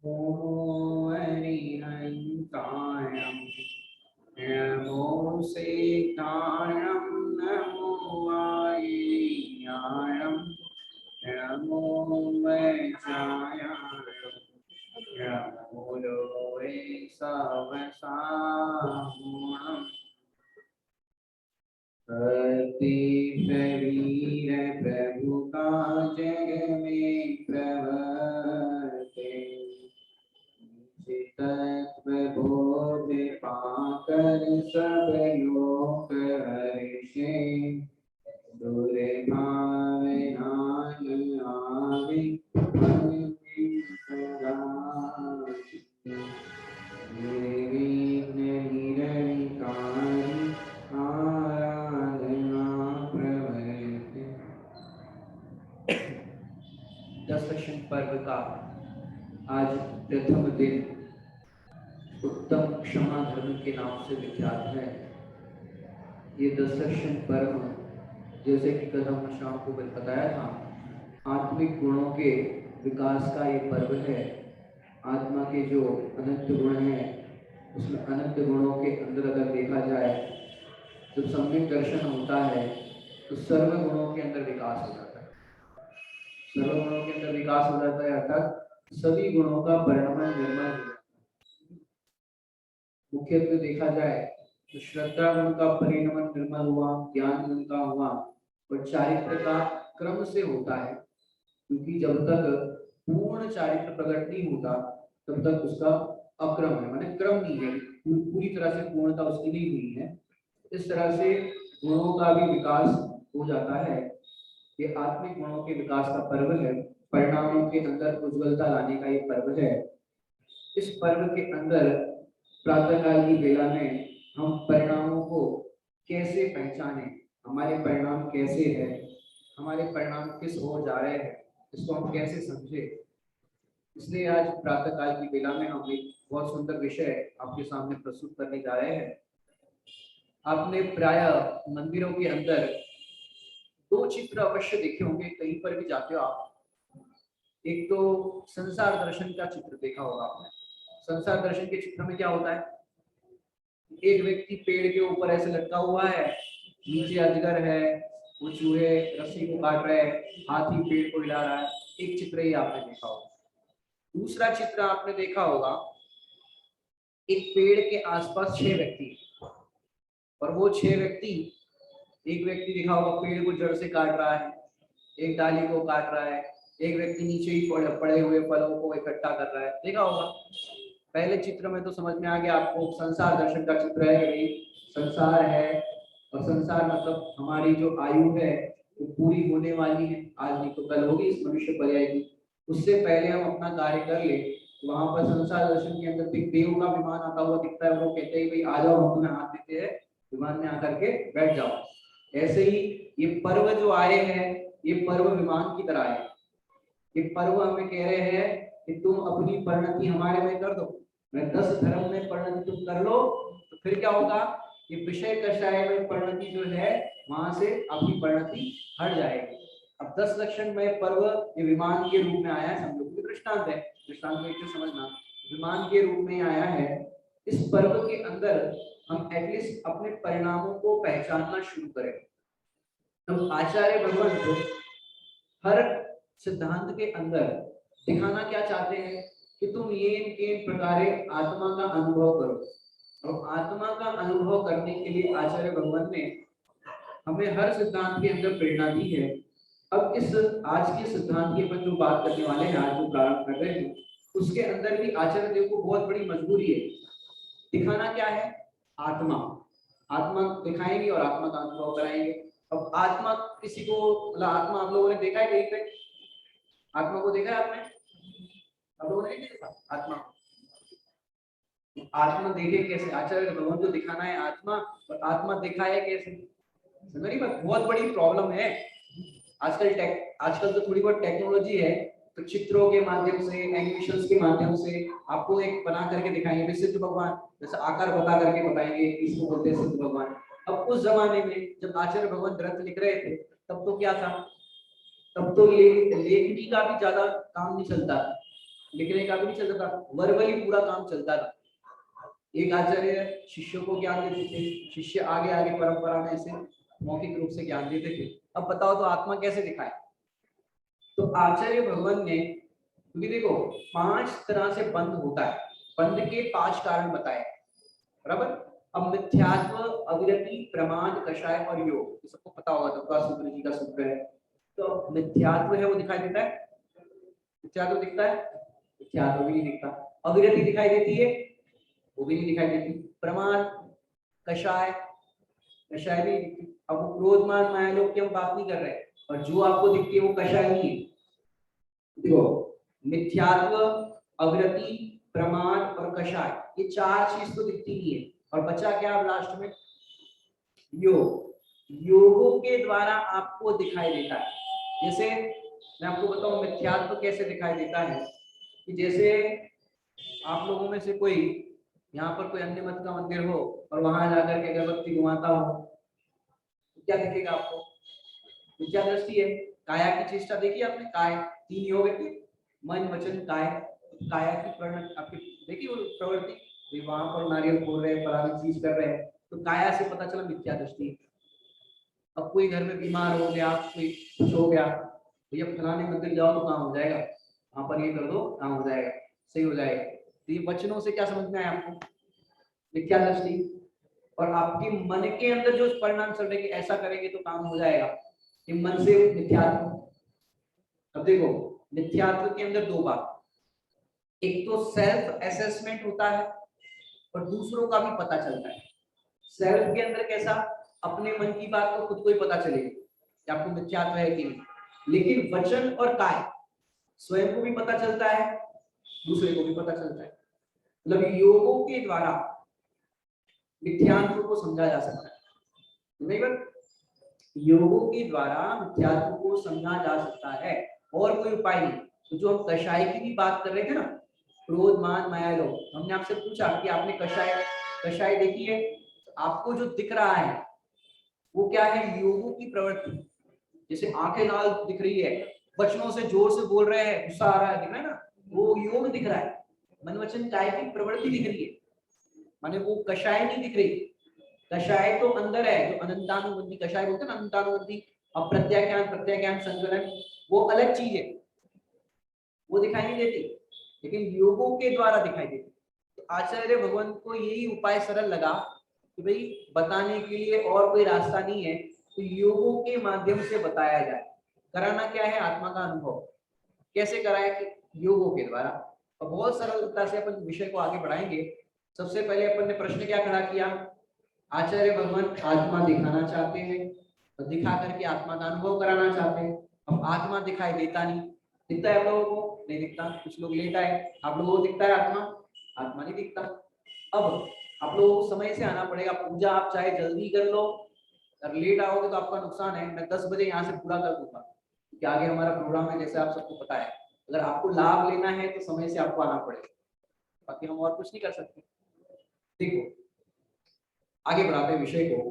नमो अरिहन्ताणं नमो सेताणं नमो वायुयाणं नमो वज्रायाणं नमो लोहे सवसाहुणम् प्रति शरीर प्रभु का जग में प्रवर्ते तत्व बोध पाकर सब लोक हर्षे दुर्भावनान आवे निर्विघ्न निरंकारी आराधना प्रवर्ते। दशदशन पर्व का आज प्रथम दिन उत्तम क्षमा धर्म के नाम से विख्यात है। ये दशदशन पर्व जैसे कि कल हमने शाम को बताया था, आत्मिक गुणों के विकास का ये पर्व है। आत्मा के जो अनंत गुण हैं, उसमें अनंत गुणों के अंदर अगर देखा जाए, जब सम्यक दर्शन होता है तो सर्व गुणों के अंदर विकास हो जाता है। सर्व गुणों के अंदर विकास हो जाता है अर्थात सभी गुणों का परिणमन निर्मल हो जाता है। मुख्यत्वे देखा जाए तो श्रद्धा गुण का परिणमन निर्मल हुआ, ज्ञान गुण का हुआ, और चारित्र का क्रम से होता है, क्योंकि जब तक पूर्ण चारित्र प्रकट नहीं होता तब तक उसका अक्रम है, माने क्रम नहीं है, पूरी तरह से पूर्णता उसकी नहीं हुई है। इस तरह से गुणों का भी विकास हो जाता है। ये आत्मिक गुणों के विकास का पर्व है, परिणामों के अंदर उज्ज्वलता लाने का ये पर्व है। इस पर्व के अंदर प्रातःकाल की बेला में हम परिणामों को कैसे पहचाने, हमारे परिणाम कैसे है, हमारे परिणाम किस ओर जा रहे हैं, इसको हम कैसे समझे। इसलिए आज प्रातःकाल की बेला में हम एक बहुत सुंदर विषय आपके सामने प्रस्तुत करने जा रहे हैं। आपने प्राय मंदिरों के अंदर दो चित्र अवश्य देखे होंगे, कहीं पर भी जाते हो आप। एक तो संसार दर्शन का चित्र देखा होगा आपने। संसार दर्शन के चित्र में क्या होता है, एक व्यक्ति पेड़ के ऊपर ऐसे लटका हुआ है, नीचे अजगर है, वो चूहे रस्सी को काट रहे हैं, हाथी पेड़ को हिला रहा है। एक चित्र ही आपने देखा होगा। दूसरा चित्र आपने देखा होगा, एक पेड़ के आसपास 6 व्यक्ति, और वो 6 व्यक्ति, एक व्यक्ति देखा होगा पेड़ को जड़ से काट रहा है, एक डाली को काट रहा है, एक व्यक्ति नीचे ही पड़े हुए फलों को इकट्ठा कर रहा है, देखा होगा। पहले चित्र में तो समझ में आ गया आपको, संसार दर्शन का चित्र है, भाई संसार है, और संसार मतलब हमारी जो आयु है वो पूरी होने वाली है, आज नहीं तो कल होगी, इस मनुष्य पर्याय की। उससे पहले हम अपना कार्य कर ले, वहां पर संसार दर्शन के अंदर देव का विमान आता हुआ दिखता है, वो कहते हैं भाई आ जाओ, हम तुम्हें हाथ देते हैं, विमान में आकर के बैठ जाओ। ऐसे ही ये पर्व जो आए हैं, ये पर्व विमान की तरह है। ये पर्व हमें कह रहे हैं कि तुम अपनी परिणति हमारे में कर दो, मैं 10 धर्म में परिणति तुम कर लो, तो फिर क्या होगा, ये विषय कषाय में परिणति जो है वहां से आपकी परिणति हट जाएगी। अब 10 लक्षण में पर्व ये विमान के रूप में आया है, समझो कि दृष्टांत है, दृष्टांत में एक समझना, विमान के रूप में आया है। इस पर्व के अंदर हम एटलीस्ट अपने परिणामों को पहचानना शुरू करें। तो आचार्य भगवान को हर सिद्धांत के अंदर दिखाना क्या चाहते हैं कि तुम ये प्रकार आत्मा का अनुभव करो, और आत्मा का अनुभव करने के लिए आचार्य भगवान ने हमें हर सिद्धांत के अंदर प्रेरणा दी है। अब इस आज के सिद्धांत की अपन जो बात करने वाले हैं, आज जो प्रारंभ कर रहे हैं, उसके अंदर भी आचार्य देव को बहुत बड़ी मजबूरी है। दिखाना क्या है, आत्मा, आत्मा दिखाएंगे और आत्मा का अनुभव कराएंगे। अब आत्मा किसी को, मतलब आत्मा आप लोगों ने देखा है कहीं पे, आत्मा को देखा है आपने, आप लोगों ने देखा आत्मा, आत्मा देखे कैसे, आचार्य भगवान को दिखाना है आत्मा, और आत्मा दिखाया कैसे, मेरी बहुत बड़ी प्रॉब्लम है। आजकल तो थोड़ी बहुत टेक्नोलॉजी है, तो चित्रों के माध्यम से, एनिमेशंस के माध्यम से आपको एक बना करके दिखाएंगे, सिद्ध भगवान जैसे आकार बता करके बताएंगे, इसको बोलते हैं सिद्ध भगवान। अब उस जमाने में जब आचार्य भगवान ग्रंथ लिख रहे थे, तब तो क्या था, तब तो लेखनी का भी ज्यादा काम नहीं चलता था। लिखने का भी नहीं चलता था, वर्बली पूरा काम चलता था। एक आचार्य शिष्यों को ज्ञान देते थे, शिष्य आगे आगे परंपरा में ऐसे मौखिक रूप से ज्ञान देते थे। अब बताओ तो आत्मा कैसे दिखाए? तो आचार्य भगवान ने, क्योंकि देखो 5 तरह से बंध होता है, बंध के 5 कारण बताए, बराबर। अब मिथ्यात्व, अविरति, प्रमाद, कषाय और योग, ये सबको पता होगा, तो सूत्र जी का सूत्र है। तो मिथ्यात्व है वो दिखाई देता है, मिथ्यात्व दिखता है, मिथ्यात्व भी नहीं दिखता। अविरति दिखाई देती है, वो भी नहीं दिखाई देती। प्रमाद, कषाय, कषाय भी दिखती। अब वो क्रोध मान माया लोग की हम बात नहीं कर रहे हैं, और जो आपको दिखती है वो कषाय नहीं है। देखो मिथ्यात्व, अविरति, प्रमाद और कषाय, ये 4 चीज तो दिखती ही है, और बचा क्या अब लास्ट में? योग। योगों के द्वारा आपको दिखाई देता है। जैसे मैं आपको बताऊं मिथ्यात्व कैसे दिखाई देता है, कि जैसे आप लोगों में से कोई यहाँ पर कोई अन्य मत का मंदिर हो और वहां जाकर के अगरबत्ती घुमाता हो, तो क्या दिखेगा आपको? मिथ्या दृष्टि है। काया की चेष्टा देखी आपने? काय 3 योग है, मन वचन काय। काया की प्रवृत्ति आपकी देखी, वो प्रवृत्ति वहां पर नारियल फोड़ रहे हैं, फलानी चीज कर रहे हैं, तो काया से पता चला मिथ्या दृष्टि है। अब कोई घर में बीमार हो गया, कोई कुछ हो गया, भैया फलाने मंदिर जाओ तो काम हो जाएगा, वहां पर ये कर दो काम हो जाएगा, सही हो जाएगा। तो ये वचनों से क्या समझ में आया आपको? मिथ्या दृष्टि। और आपके मन के अंदर जो परिणाम चल रहे कि ऐसा करेंगे तो काम हो जाएगा, ये मन से मिथ्यात्व। अब देखो मिथ्यात्व के अंदर 2 बात, एक तो सेल्फ असेसमेंट होता है और दूसरों का भी पता चलता है। सेल्फ के अंदर कैसा? अपने मन की बात तो खुद को ही पता चलेगी कि आपको मिथ्यात्व है कि नहीं, लेकिन वचन और काय स्वयं को भी पता चलता है, दूसरे को भी पता चलता है। मतलब योगों के द्वारा मिथ्यात्व को समझा जा सकता है। नहीं बात? योगों के द्वारा मिथ्यात्व को समझा जा सकता है, और कोई उपाय नहीं। तो जो हम कषाय की भी बात कर रहे थे ना, क्रोध मान माया लोभ, हमने आपसे पूछा कि आपने कषाय देखी है? तो आपको जो दिख रहा है वो क्या है? योगों की प्रवृत्ति। जैसे आंखें लाल दिख रही है, वचनों से जोर से बोल रहे हैं, गुस्सा आ रहा है, दिख रहा है ना, वो योग दिख रहा है। मन वचन काय की प्रवृत्ति दिख रही है, माने वो कषाय नहीं दिख रही। कषाय तो अंदर है, जो अनंतानुबंधी कषाय बोलते हैं ना, अनंतानुबंधी, अप्रत्याख्यान प्रत्याख्यान संकलन, वो अलग चीज है, वो दिखाई नहीं देती, लेकिन योगों के द्वारा दिखाई देती। तो आचार्य भगवान को यही उपाय सरल लगा कि भाई बताने के लिए और कोई रास्ता नहीं है, तो योगों के माध्यम से बताया जाए। कराना क्या है? आत्मा का अनुभव। कैसे कराया? कि योगों के द्वारा। और बहुत सरलता से अपन विषय को आगे बढ़ाएंगे। सबसे पहले अपन ने प्रश्न क्या खड़ा किया? आचार्य भगवान आत्मा दिखाना चाहते हैं, तो दिखा करके आत्मा का अनुभव कराना चाहते हैं। अब आत्मा दिखाई देता नहीं, दिखता है आप लोगों को? नहीं दिखता। कुछ लोग लेटा है, आप लोगों को दिखता है आत्मा? आत्मा नहीं दिखता। अब आप लोगों को समय से आना पड़ेगा। पूजा आप चाहे जल्दी कर लो, अगर लेट आओगे तो आपका नुकसान है। मैं 10 बजे यहाँ से पूरा कर दूंगा, क्योंकि आगे हमारा प्रोग्राम है, जैसे आप सबको पता है। अगर आपको लाभ लेना है तो समय से आपको आना पड़ेगा, बाकी हम और कुछ नहीं कर सकते। देखो आगे बढ़ाते विषय को,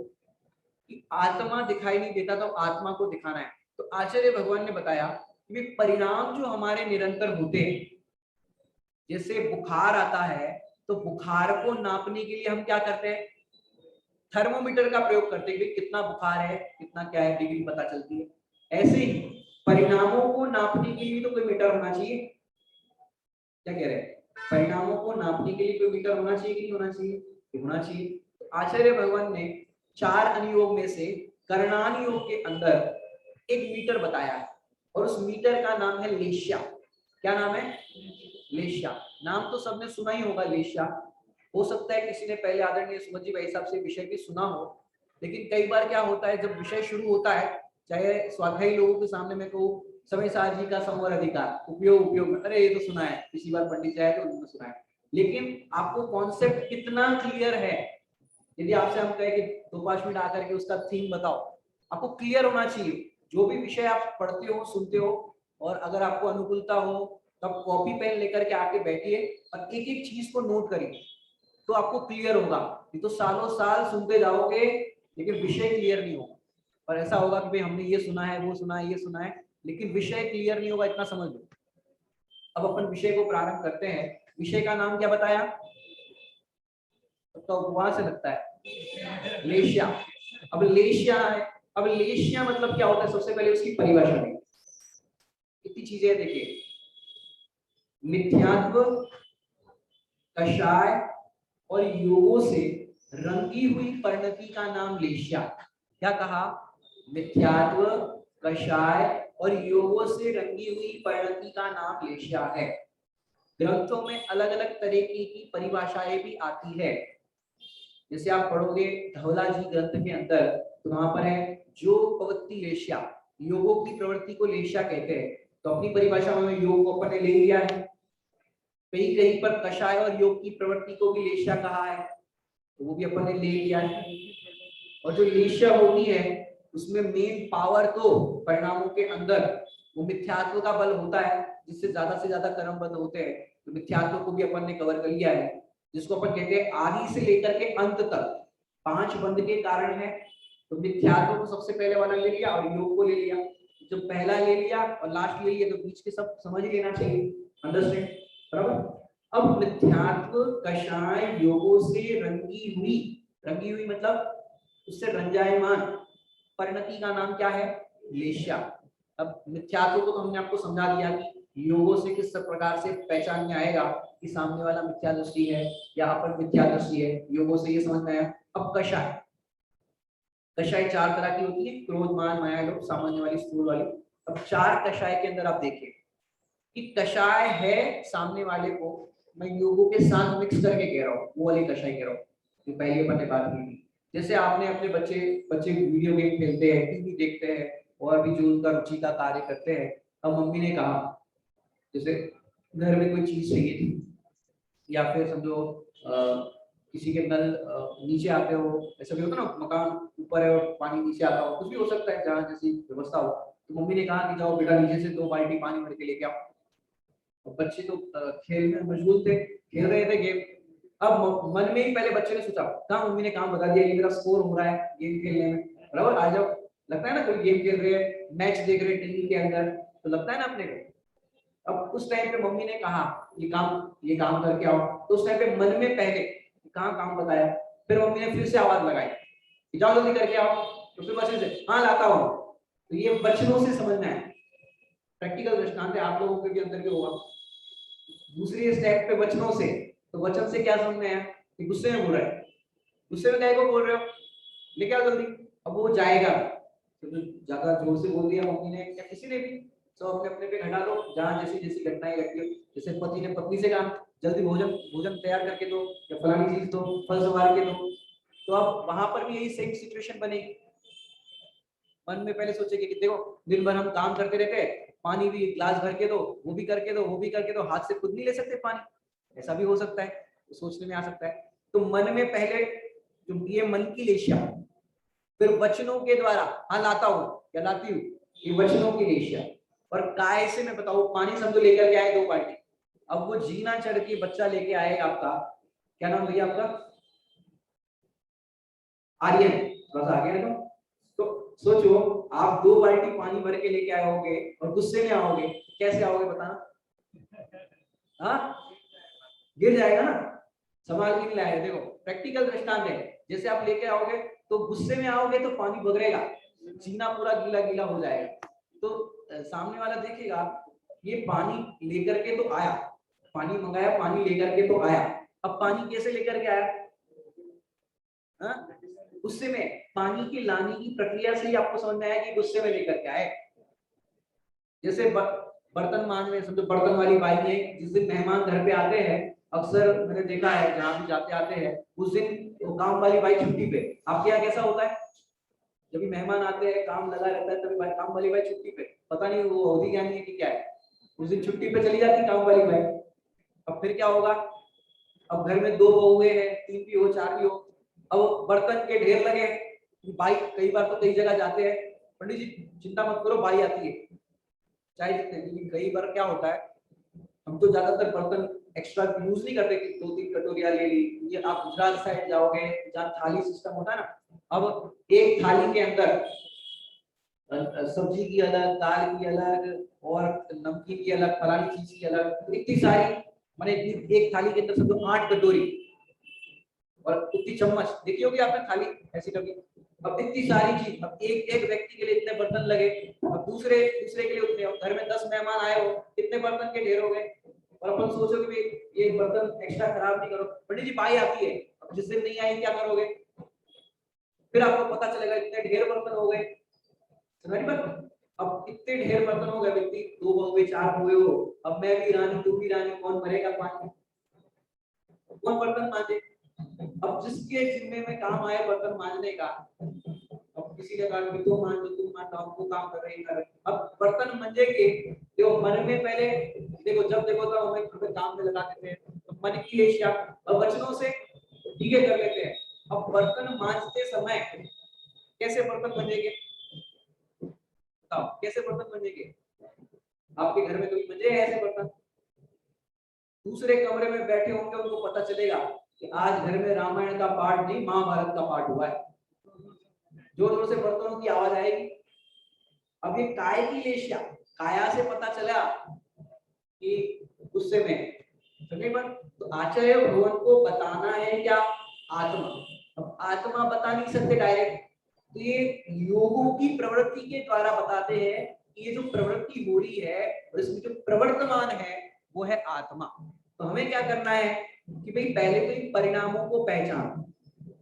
कि आत्मा दिखाई नहीं देता तो आत्मा को दिखाना है। तो आचार्य भगवान ने बताया कि परिणाम जो हमारे निरंतर होते हैं, जैसे बुखार आता है तो बुखार को नापने के लिए हम क्या करते हैं? थर्मोमीटर का प्रयोग करते हैं, कितना बुखार है, कितना क्या है, डिग्री पता चलती है। ऐसे ही परिणामों को नापने के लिए तो कोई मीटर होना चाहिए। क्या कह रहे हैं? परिणामों को नापने के लिए कोई मीटर होना चाहिए कि नहीं होना चाहिए? होना चाहिए। तो आचार्य भगवान ने 4 अनुयोग में से करणान योग के अंदर एक मीटर बताया है, और उस मीटर का नाम है लेश्या। क्या नाम है? लेश्या। नाम तो सबने सुना ही होगा, लेश्या। हो सकता है किसी ने पहले आदरणीय सुमन जी भाई साहब से विषय भी सुना हो, लेकिन कई बार क्या होता है, जब विषय शुरू होता है, चाहे स्वाध्यायी लोगों के सामने में कहूँ समय साजी का समवर अधिकार, उपयोग, अरे ये तो सुना है, पिछली बार पंडित जी आए तो उन्होंने सुना है, लेकिन आपको कॉन्सेप्ट कितना क्लियर है? यदि आपसे हम कहें कि 2-5 मिनट आकर के उसका थीम बताओ, आपको क्लियर होना चाहिए। जो भी विषय आप पढ़ते हो, सुनते हो, और अगर आपको अनुकूलता हो तब कॉपी पेन लेकर के आके बैठिए और एक एक चीज को नोट करिए, तो आपको क्लियर होगा। नहीं तो सालों साल सुनते जाओगे लेकिन विषय क्लियर नहीं होगा, और ऐसा होगा कि भाई हमने ये सुना है, वो सुना है, ये सुना है, लेकिन विषय क्लियर नहीं होगा, इतना समझ लो। अब अपन विषय को प्रारंभ करते हैं। विषय का नाम क्या बताया? तो वहां से लगता है लेशिया। अब लेशिया है, अब लेशिया मतलब क्या होता है? सबसे पहले उसकी परिभाषा दें। कितनी चीजें देखिए, मिथ्यात्व, कषाय और योगों से रंगी हुई परिणति का नाम लेशिया। क्या कहा? मिथ्यात्व, कषाय और योगों से रंगी हुई परिणति का नाम लेशिया है। ग्रंथों में अलग अलग तरीके की परिभाषाएं भी आती है। जैसे आप पढ़ोगे धवला जी ग्रंथ के अंदर, तो वहां पर है जो प्रवृत्ति लेशिया, योगों की प्रवृत्ति को लेशिया कहते हैं। तो अपनी परिभाषा में योग को अपन ने ले लिया है। कहीं कहीं पर कषाय और योग की प्रवृत्ति को भी लेशिया कहा है, तो वो भी अपन ने ले लिया है। और जो लेशिया होती है उसमें मेन पावर तो परिणामों के अंदर वो मिथ्यात्व का बल होता है, जिससे ज्यादा से ज्यादा कर्म बंद होते हैं। तो मिथ्यात्व को भी अपन ने कवर कर लिया है, जिसको अपन कहते हैं आदि से लेकर के अंत तक 5 बंद के कारण है। तो मिथ्यात्व को सबसे पहले वाला ले लिया और योग को ले लिया। जब पहला ले लिया और लास्ट ले लिया तो बीच के सब समझ ही लेना चाहिए। अंडरस्टैंड? बराबर। अब मिथ्यात्व, कषाय, योगों से रंगी हुई मतलब उससे रंजायमान परिणति का नाम क्या है? लेशिया। अब मिथ्यात्व को तो हमने आपको समझा दिया कि योगों से किस प्रकार से पहचान में आएगा कि सामने वाला मिथ्या दृष्टि है या अपन मिथ्या दृष्टि है, योगों से ये समझ में आया। अब कषाय, कषाय 4 तरह की होती है, क्रोध, मान, माया, लोभ, सामान्य वाली, स्थूल वाली। अब 4 कषाय के अंदर आप देखिए कि कषाय है सामने वाले को मैं योगों के साथ मिक्स करके कह रहा हूँ, वो वाली कषाय कह रहा हूँ जो पहले अपन ने बात की थी। जैसे आपने अपने बच्चे वीडियो गेम खेलते हैं, टीवी देखते हैं और भी जो उनका रुचि का कार्य करते हैं। अब मम्मी ने कहा जैसे घर में कोई चीज चाहिए थी, या फिर समझो किसी के नल नीचे आते हो, ऐसा भी होता ना, मकान ऊपर है और पानी नीचे आता हो, कुछ भी हो सकता है जहाँ जैसी व्यवस्था हो। तो मम्मी ने कहा कि जाओ बेटा नीचे से 2 बाल्टी पानी भर के लेके आओ। और बच्चे तो खेल में मशगूल थे, खेल रहे थे गेम। अब मन में ही पहले बच्चे ने सोचा, कहाँ मम्मी ने काम बता दिया, ये मेरा स्कोर हो रहा है गेम खेलने में, बराबर। आ जाओ, लगता है ना कोई गेम खेल रहे हैं, मैच देख रहे हैं टीवी के अंदर, तो लगता है ना अपने को। अब उस टाइम पे मम्मी ने कहा ये काम करके आओ, तो उस टाइम पे मन में पहले कहाँ काम बताया, फिर मम्मी ने फिर से आवाज लगाई कि जाओ जल्दी करके आओ, तो फिर बच्चे से हाँ लाता हूँ। तो ये बच्चों से समझना है, प्रैक्टिकल दृष्टांत है, आप लोगों के भी अंदर के होगा। दूसरी स्टेप पे वचनों से, तो वचन से क्या समझ में आया कि गुस्से में बोल रहा है, गुस्से में क्या को बोल रहे हो, लेके आओ जल्दी। अब वो जाएगा, तो ज्यादा जोर से बोल दिया मम्मी ने या किसी ने भी, तो अपने अपने पे घटा लो जहां जैसी जैसी घटनाएं घटती है। जैसे पति ने पत्नी से कहा जल्दी भोजन तैयार करके दो या फलानी चीज दो, फल संवार के दो, तो अब वहां पर भी यही सेम सिचुएशन बनेगी। मन में पहले सोचेंगे कि देखो दिन भर हम काम करते रहते हैं, पानी भी ग्लास भर के दो, वो भी करके दो, वो भी करके दो, हाथ से खुद नहीं ले सकते पानी, ऐसा भी हो सकता है, तो सोचने में आ सकता है। तो मन में पहले जो ये मन की लेशिया, फिर वचनों के द्वारा हाँ लाता हूँ या लाती हूँ, ये वचनों की लेशिया। और काय से मैं बताऊं, पानी समझो लेकर के आए 2 बाल्टी, अब वो जीना चढ़ के बच्चा लेके आएगा आपका, क्या नाम भैया आपका? आर्यन, थोड़ा सा आगे रखो। तो सोचो आप 2 बाल्टी पानी भर के लेके आए होगे और गुस्से में आओगे, कैसे आओगे बताना? हाँ, गिर जाएगा ना, संभाल के नहीं लाएगा। देखो प्रैक्टिकल दृष्टांत है, जैसे आप लेके आओगे तो गुस्से में आओगे तो पानी बगरेगा, जीना पूरा गीला गीला हो जाएगा। तो सामने वाला देखेगा ये पानी लेकर के तो आया, पानी मंगाया, पानी लेकर के तो आया, अब पानी कैसे लेकर के आया? गुस्से में। पानी की लाने की प्रक्रिया से ही आपको समझ में आया कि गुस्से में लेकर के आए। जैसे बर्तन मांजने, समझो बर्तन वाली बाई है, जिस दिन मेहमान घर पे आते हैं, अक्सर मैंने देखा है जहां भी जाते आते हैं उस दिन तो काम वाली बाई छुट्टी पे। आपके यहाँ कैसा होता है? जब भी मेहमान आते हैं काम लगा रहता है, तभी काम वाली बाई छुट्टी पे, पता नहीं वो होती क्या नहीं है कि क्या है, उस दिन छुट्टी पे चली जाती काम वाली बाई। अब फिर क्या होगा? अब घर में 2 बहुएं हैं, 3 भी हो, 4 भी हो, अब बर्तन के ढेर लगे। भाई कई बार तो कई जगह जाते हैं, पंडित जी चिंता मत करो भाई आती है चाय देते हैं, लेकिन कई बार क्या होता है हम तो ज्यादातर बर्तन एक्स्ट्रा यूज नहीं करते कि 2-3 कटोरियां ले ली। ये आप गुजरात साइड जाओगे जहाँ थाली सिस्टम होता है ना, अब एक थाली के अंदर सब्जी की अलग, दाल की अलग, और नमकीन की अलग, फलानी चीज की अलग, तो इतनी सारी, मैंने एक थाली के अंदर समझो 8 कटोरी और उतनी चम्मच देखी होगी आपने थाली ऐसी कभी। अब इतनी सारी चीज, अब एक व्यक्ति के लिए इतने बर्तन लगे, अब दूसरे दूसरे के लिए उतने, अब घर में 10 मेहमान आए हो, कितने बर्तन के ढेर हो गए। और अपन सोचो कि ये बर्तन एक्स्ट्रा खराब नहीं करो, पंडित जी बाई आती है, अब जिस दिन नहीं आई क्या करोगे, फिर आपको पता चलेगा इतने ढेर बर्तन हो गए, समझ बात। अब इतने ढेर बर्तन हो गए, व्यक्ति 2 हो गए, 4 हुए हो, अब मैं भी रानी तू भी रानी, कौन भरेगा पानी, कौन बर्तन मांजे। अब जिसके जिम्मे में काम आए बर्तन मांजने का, अब किसी ने कहा कि तुम मान लो, तुम मान लो, वो काम कर रहे हैं, कर रहे हैं। अब बर्तन मंजेंगे, देखो मन में पहले, देखो जब देखो तो हमें काम में लगा देते हैं, तो मन की लेशा, और वचनों से ठीक है कर लेते हैं। अब बर्तन मांजते समय कैसे बर्तन मंजेंगे, बताओ कैसे बर्तन मंजेंगे। आपके घर में कोई मंजे हैं ऐसे बर्तन, दूसरे कमरे में बैठे होंगे, उनको पता चलेगा कि आज घर में रामायण का पाठ नहीं महाभारत का पाठ हुआ है, जोर जोर से बर्तनों की आवाज आएगी। अब ये काय की लेशा, काया से पता चला कि गुस्से में, तो आचार्य भगवान को बताना है क्या, आत्मा। अब आत्मा बता नहीं सकते डायरेक्ट, तो ये योगों की प्रवृत्ति के द्वारा बताते हैं कि ये जो प्रवृत्ति हो रही है और इसमें जो प्रवर्तमान है वो है आत्मा। तो हमें क्या करना है कि भाई पहले तो इन परिणामों को पहचान,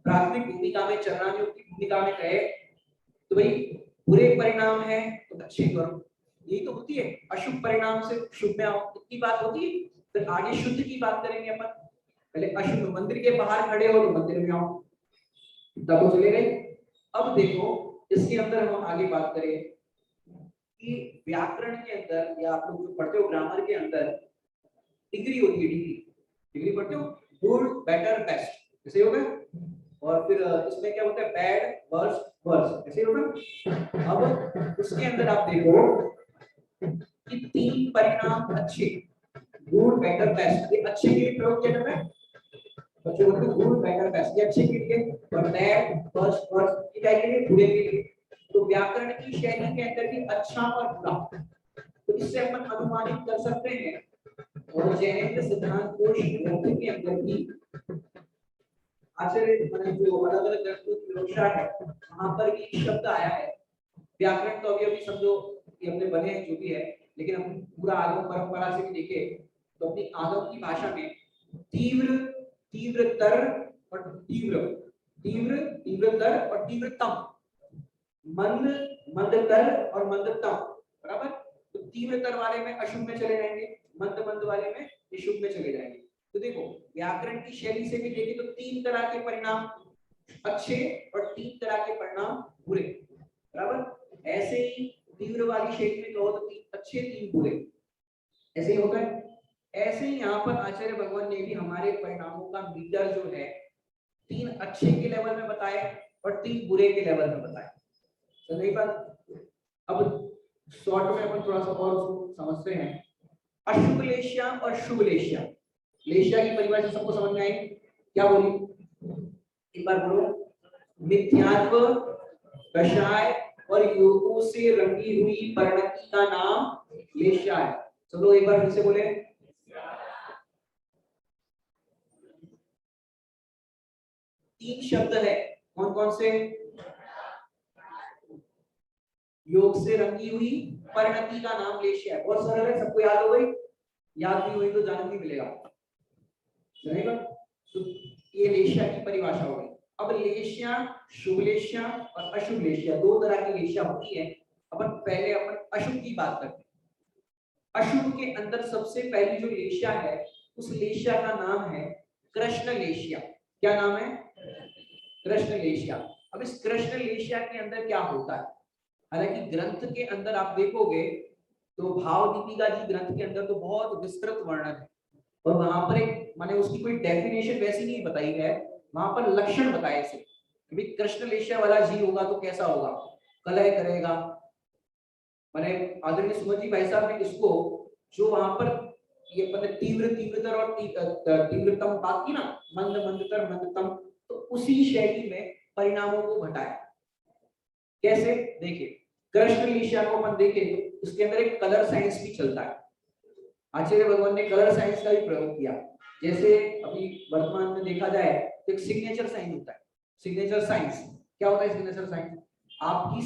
प्राथमिक भूमिका में चरणार्थियों की भूमिका में कहे तो भाई बुरे परिणाम है तो अच्छे करो, यही तो होती है। अशुभ परिणाम से शुभ में आओ, इतनी बात होती है। फिर आगे शुद्ध की बात करेंगे अपन, पहले अशुभ, मंदिर के बाहर खड़े हो तो मंदिर में आओ, तब वो चले गए। अब देखो इसके अंदर हम आगे बात करें कि व्याकरण के अंदर, या आप लोग जो पढ़ते हो ग्रामर के अंदर डिग्री होती है, डिग्री डिग्री पढ़ते हो, गुड बेटर बेस्ट ऐसे होगा, और फिर इसमें क्या होता है बैड वर्स वर्स ऐसे होगा। अब उसके अंदर आप देखो कि 3 परिणाम अच्छे, गुड बेटर बेस्ट, ये अच्छे के लिए प्रयोग किया जाता है, बच्चों को गुड बेटर बेस्ट ये अच्छे के लिए, और बैड वर्स वर्स ये क्या के लिए, बुरे के लिए। तो व्याकरण की शैली के अंदर भी अच्छा और बुरा, तो इससे अपन अनुमानित कर सकते हैं। और जैन सिद्धांत कोश ग्रंथ के अंदर भी आचार्य मैंने जो अलग अलग ग्रंथों की विवक्षा है वहां पर भी शब्द आया है। व्याकरण तो अभी समझो कि अपने बने हैं जो भी है, लेकिन हम पूरा आगम परंपरा से भी देखें तो अपनी आगम की भाषा में तीव्र, तीव्रतर और तीव्र, तीव्र तीव्रतर और तीव्रतम, मंद मंदतर और मंदतम, बराबर। तो तीव्रतर वाले में अशुभ में चले जाएंगे, मंद मंद वाले में शुभ में चले जाएंगे। तो देखो व्याकरण की शैली से भी देखें तो 3 तरह के परिणाम अच्छे और 3 तरह के परिणाम बुरे, बराबर। ऐसे ही तीव्र वाली शैली में कहो तो 3 अच्छे 3 बुरे, ऐसे ही होगा। ऐसे ही यहाँ पर आचार्य भगवान ने भी हमारे परिणामों का मीटर जो है 3 अच्छे के लेवल में बताए और 3 बुरे के लेवल में बताए। तो नहीं बात, अब शॉर्ट में अपन थोड़ा सा और समझते हैं। अशुभ लेशिया और शुभ लेशिया, लेशिया की परिभाषा सबको समझ में आई, क्या बोली एक बार बोलो। मिथ्यात्व, कषाय और योगों से रंगी हुई परिणति का नाम लेशिया है। चलो एक बार फिर से बोले। 3 शब्द है, कौन कौन से, योग से रंगी हुई परिणति का नाम लेशिया है। बहुत सरल है, सबको याद हो गई, याद नहीं हुई तो जानने मिलेगा, चलेगा। तो ये लेशिया की परिभाषा हो गई। अब लेशिया, शुभ लेशिया और अशुभ लेशिया, 2 तरह की लेशिया होती है। अपन पहले अपन अशुभ की बात करते हैं। अशुभ के अंदर सबसे पहली जो लेशिया है उस लेशिया का नाम है कृष्ण लेशिया। क्या नाम है, कृष्ण लेशिया। अब इस कृष्ण लेशिया के अंदर क्या होता है, हालांकि ग्रंथ के अंदर आप देखोगे तो भाव दीपिका जी ग्रंथ के अंदर तो बहुत विस्तृत वर्णन है, और वहां पर एक माने उसकी कोई डेफिनेशन वैसी नहीं बताई है, वहां पर लक्षण बताए थे कि कृष्ण लेशिया वाला जी होगा तो कैसा होगा, कलह करेगा। माने आदरणीय सुमन जी भाई साहब ने इसको जो वहां पर ये तीव्र तीव्रतर और तीव्रतम बात की ना, मंद मंदतर मंदतम, तो उसी शैली में परिणामों को घटाया। कैसे देखिए, कृष्ण लीशा को अपन देखें तो उसके अंदर एक कलर साइंस भी चलता है। आचार्य भगवान ने कलर साइंस का भी प्रयोग किया। जैसे अभी वर्तमान में देखा जाए तो एक सिग्नेचर साइन होता है। सिग्नेचर साइंस क्या होता है? सिग्नेचर साइंस आपकी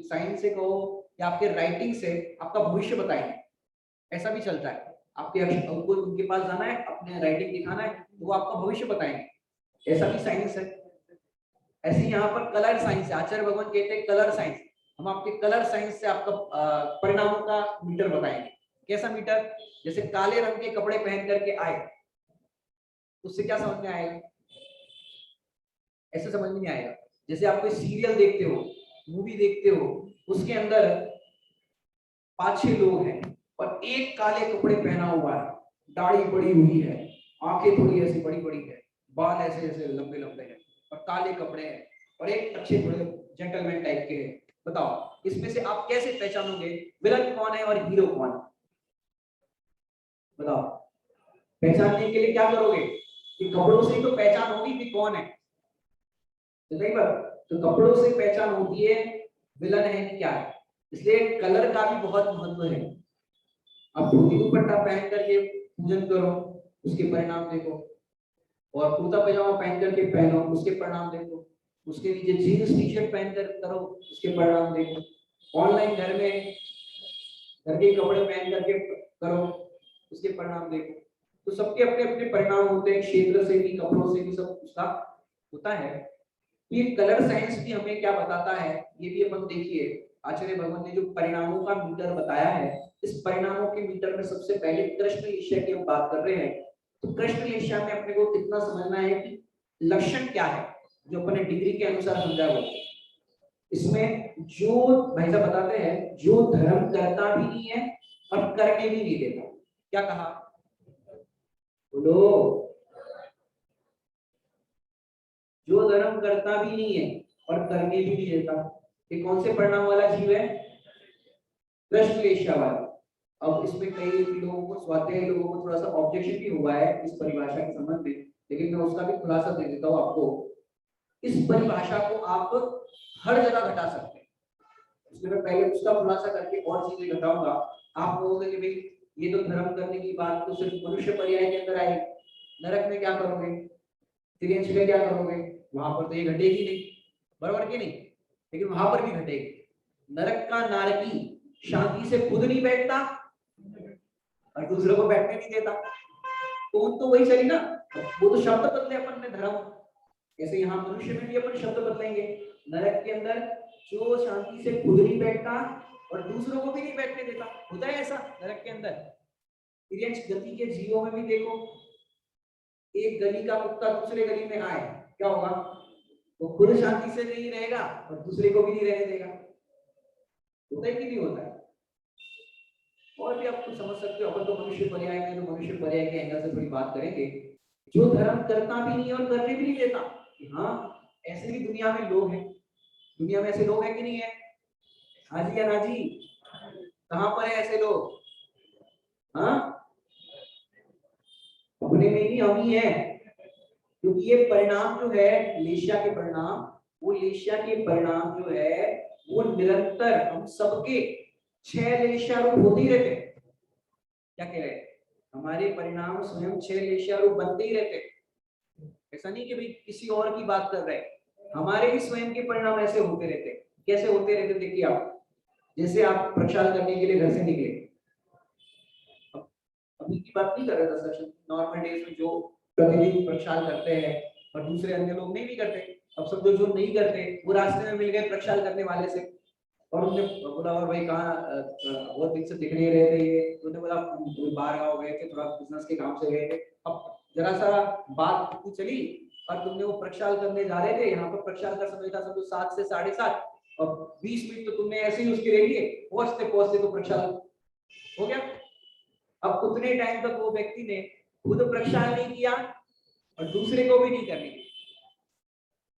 साइन से कहो या आपके राइटिंग से आपका भविष्य बताएंगे, ऐसा भी चलता है। आपके कोई उनके पास जाना है, अपने राइटिंग दिखाना है तो वो आपका भविष्य बताएंगे, ऐसा भी साइंस है। ऐसे यहाँ पर कलर साइंस है। आचार्य भगवान कहते हैं कलर साइंस, हम आपके कलर साइंस से आपका परिणामों का मीटर बताएंगे। कैसा मीटर? जैसे काले रंग के कपड़े पहन करके आए, उससे क्या समझ में आएगा? ऐसे समझ में नहीं आएगा। जैसे आप कोई सीरियल देखते हो, मूवी देखते हो, उसके अंदर 5-6 लोग हैं और एक काले कपड़े पहना हुआ है, दाढ़ी बड़ी हुई है, आंखें थोड़ी ऐसी बड़ी बड़ी है, बाल ऐसे ऐसे लंबे लंबे हैं और काले कपड़े हैं, और एक अच्छे थोड़े जेंटलमैन टाइप के हैं। बताओ इसमें से आप कैसे पहचानोगे विलन कौन है और हीरो कौन है? बताओ पहचानने के लिए क्या करोगे? कि कपड़ों से तो पहचान होगी कि कौन है, तो नहीं बात, तो कपड़ों से पहचान होती है विलन है कि क्या है। इसलिए कलर का भी बहुत महत्व है। आप धोती दुपट्टा पहन करके पूजन करो, उसके परिणाम देखो, और कुर्ता पजामा पहन करके पहनो, उसके परिणाम देखो, उसके नीचे जीन्स टी शर्ट पहन कर करो, उसके परिणाम देखो, ऑनलाइन घर के कपड़े पहन करके करो, उसके परिणाम देखो। तो सबके अपने अपने परिणाम होते हैं, क्षेत्र से भी, कपड़ों से भी, सब उसका होता है। ये कलर साइंस भी हमें क्या बताता है, ये भी अपन देखिए। आचार्य भगवान ने जो परिणामों का मीटर बताया है, इस परिणामों के मीटर में सबसे पहले कृष्ण ईर्ष्या की हम बात कर रहे हैं। तो कृष्ण ईर्ष्या में अपने को कितना समझना है कि लक्षण क्या है, जो अपने डिग्री के अनुसार समझा हुआ। इसमें जो भाई साहब बताते हैं, जो धर्म करता भी नहीं है और करने भी नहीं देता। क्या कहा? बोलो। जो धर्म करता भी नहीं है और करने भी नहीं देता, ये कौन से परिणाम वाला जीव है? कृष्ण ईर्ष्या वाला। अब इसमें कई लोगों को, स्वाध्याय लोगों को थोड़ा सा ऑब्जेक्शन भी हुआ है इस परिभाषा के संबंध में, लेकिन मैं उसका भी खुलासा दे देता हूँ आपको। इस परिभाषा को आप हर जगह घटा सकते हैं। इसलिए मैं पहले उसका खुलासा करके और चीजें घटाऊंगा। आप कहोगे कि भाई ये तो धर्म करने की बात तो सिर्फ मनुष्य पर्याय के अंदर आएगी, नरक में क्या करोगे, त्रियंश में क्या करोगे? वहां पर तो ये घटेगी नहीं, बराबर की नहीं? लेकिन वहां पर भी घटेगी। नरक का नारकी शांति से खुद नहीं बैठता और दूसरों को बैठने नहीं देता, तो वही चली ना। वो तो शब्द बदले अपन ने धर्म, जैसे यहाँ मनुष्य में भी अपन शब्द बदलेंगे। नरक के अंदर जो शांति से खुद नहीं बैठता और दूसरों को भी नहीं बैठने देता, होता है ऐसा नरक के अंदर। तिर्यंश गति के जीवों में भी देखो, एक गली का कुत्ता दूसरे गली में आए, क्या होगा? वो खुद शांति से नहीं रहेगा और दूसरे को भी नहीं रहने देगा। होता है कि नहीं होता है? और भी आप कुछ समझ सकते हो। अपन तो मनुष्य पर्याय में, तो मनुष्य पर्याय के एंगल से थोड़ी बात करेंगे। जो धर्म करता भी नहीं और करने भी नहीं देता, कि हाँ ऐसे भी दुनिया में लोग हैं। दुनिया में ऐसे लोग हैं कि नहीं है? हाँ जी या ना जी? कहाँ पर है ऐसे लोग? हाँ, अपने में ही हम ही है। क्योंकि ये परिणाम जो है लेशिया के परिणाम, वो लेशिया के परिणाम जो है वो निरंतर हम सबके 6 लेशिया रूप होते ही रहते। क्या कह रहे हैं? हमारे परिणाम स्वयं 6 लेशिया रूप बनते ही रहते। ऐसा नहीं कि भाई किसी और की बात कर रहे हैं, हमारे ही स्वयं के परिणाम ऐसे होते रहते। कैसे होते रहते? देखिए आप, जैसे आप प्रक्षाल करने के लिए घर से निकले, अभी की बात नहीं कर रहे थे, नॉर्मल डेज में जो प्रतिदिन प्रक्षाल करते हैं और दूसरे अन्य लोग नहीं भी करते। अब सब जो नहीं करते वो रास्ते में मिल गए प्रक्षाल करने वाले से, और उन्होंने बोला और भाई कहाँ बहुत दिन से दिख नहीं रहे थे ये, तो उन्होंने बोला बाहर गाँव गए थे, थोड़ा बिजनेस के काम से गए थे। अब जरा सा बात चली और तुमने वो प्रक्षाल करने जा रहे थे, यहाँ पर प्रक्षाल का समय था समझो 7 से 7:30, और 20 मिनट तो तुमने ऐसे ही उसके ले लिए, पहुंचते पहुंचते तो प्रक्षाल हो गया। अब उतने टाइम तक वो व्यक्ति ने खुद प्रक्षाल नहीं किया और दूसरे को भी नहीं करने दिया।